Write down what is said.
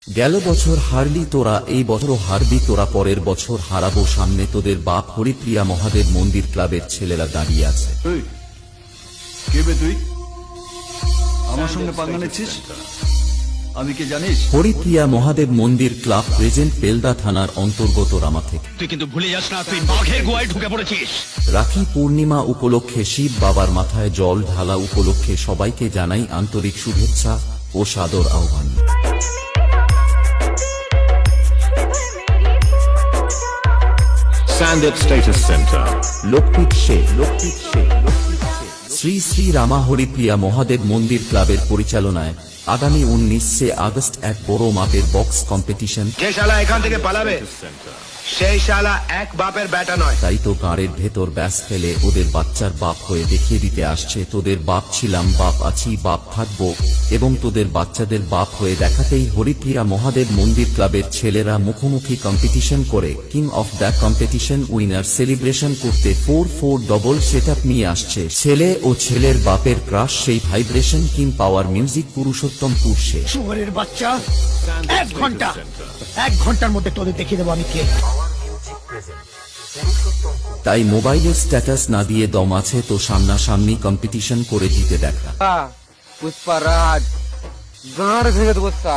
গেল বছর হারলি তোরা, এই বছরও হারবি তোরা, পরের বছর হারাবো। সামনে তোদের বাপ। হরিপ্রিয়া মহাদেব মন্দির ক্লাবের ছেলেরা দাঁড়িয়ে আছে। কে বে তুই? আমার সঙ্গে পাঙ্গা নিচ্ছিস? আমি কে জানিস? হরিপ্রিয়া মহাদেব মন্দির ক্লাব প্রেজেন্ট বেলদা থানার অন্তর্গত রামা থেকে। তুই কিন্তু ভুলে যাস না, তুই বাঘের গোয়ায় ঢুকে পড়েছিস। রাখি পূর্ণিমা উপলক্ষে শিব বাবার মাথায় জল ঢালা উপলক্ষে সবাইকে জানাই আন্তরিক শুভেচ্ছা ও সাদর আহ্বান। Sandip Status Center. লোকপিক সে শ্রী শ্রী রামা হরিপ্রিয়া মহাদেব মন্দির ক্লাবের পরিচালনায় আগামী 19 আগস্ট এক বড় মাপের বক্স কম্পিটিশন। যে শালা এখান থেকে পালাবে সেই শালা এক বাপের বেটা নয়। তাই তো গাঁড়ের ভেতর ব্যাস ফেলে ওদের বাচ্চার বাপ হয়ে দেখিয়ে দিতে আসছে। তোদের বাপ ছিলাম, বাপ আছি, বাপ থাকবো এবং তোদের বাচ্চাদের বাপ হয়ে দেখাতেই হরিপ্রিয়া মহাদেব মন্দির ক্লাবের ছেলেরা মুখোমুখি কম্পিটিশন করে king of the competition winner celebration করতে 4 ডবল সেটআপ নিয়ে আসছে। ছেলে ও ছেলের বাপের ক্রাশ, সেই vibration king power music Purushottam পুরুষে। শুয়োরের বাচ্চা, এক ঘন্টার মধ্যে তোদের দেখিয়ে দেবো আমি কে। তাই মোবাইলের স্ট্যাটাস না দিয়ে দম আছে তো সামনাসামনি কম্পিটিশন করে জিতে দেখা। पुष्पराज गाड़ भेज गुस्सा।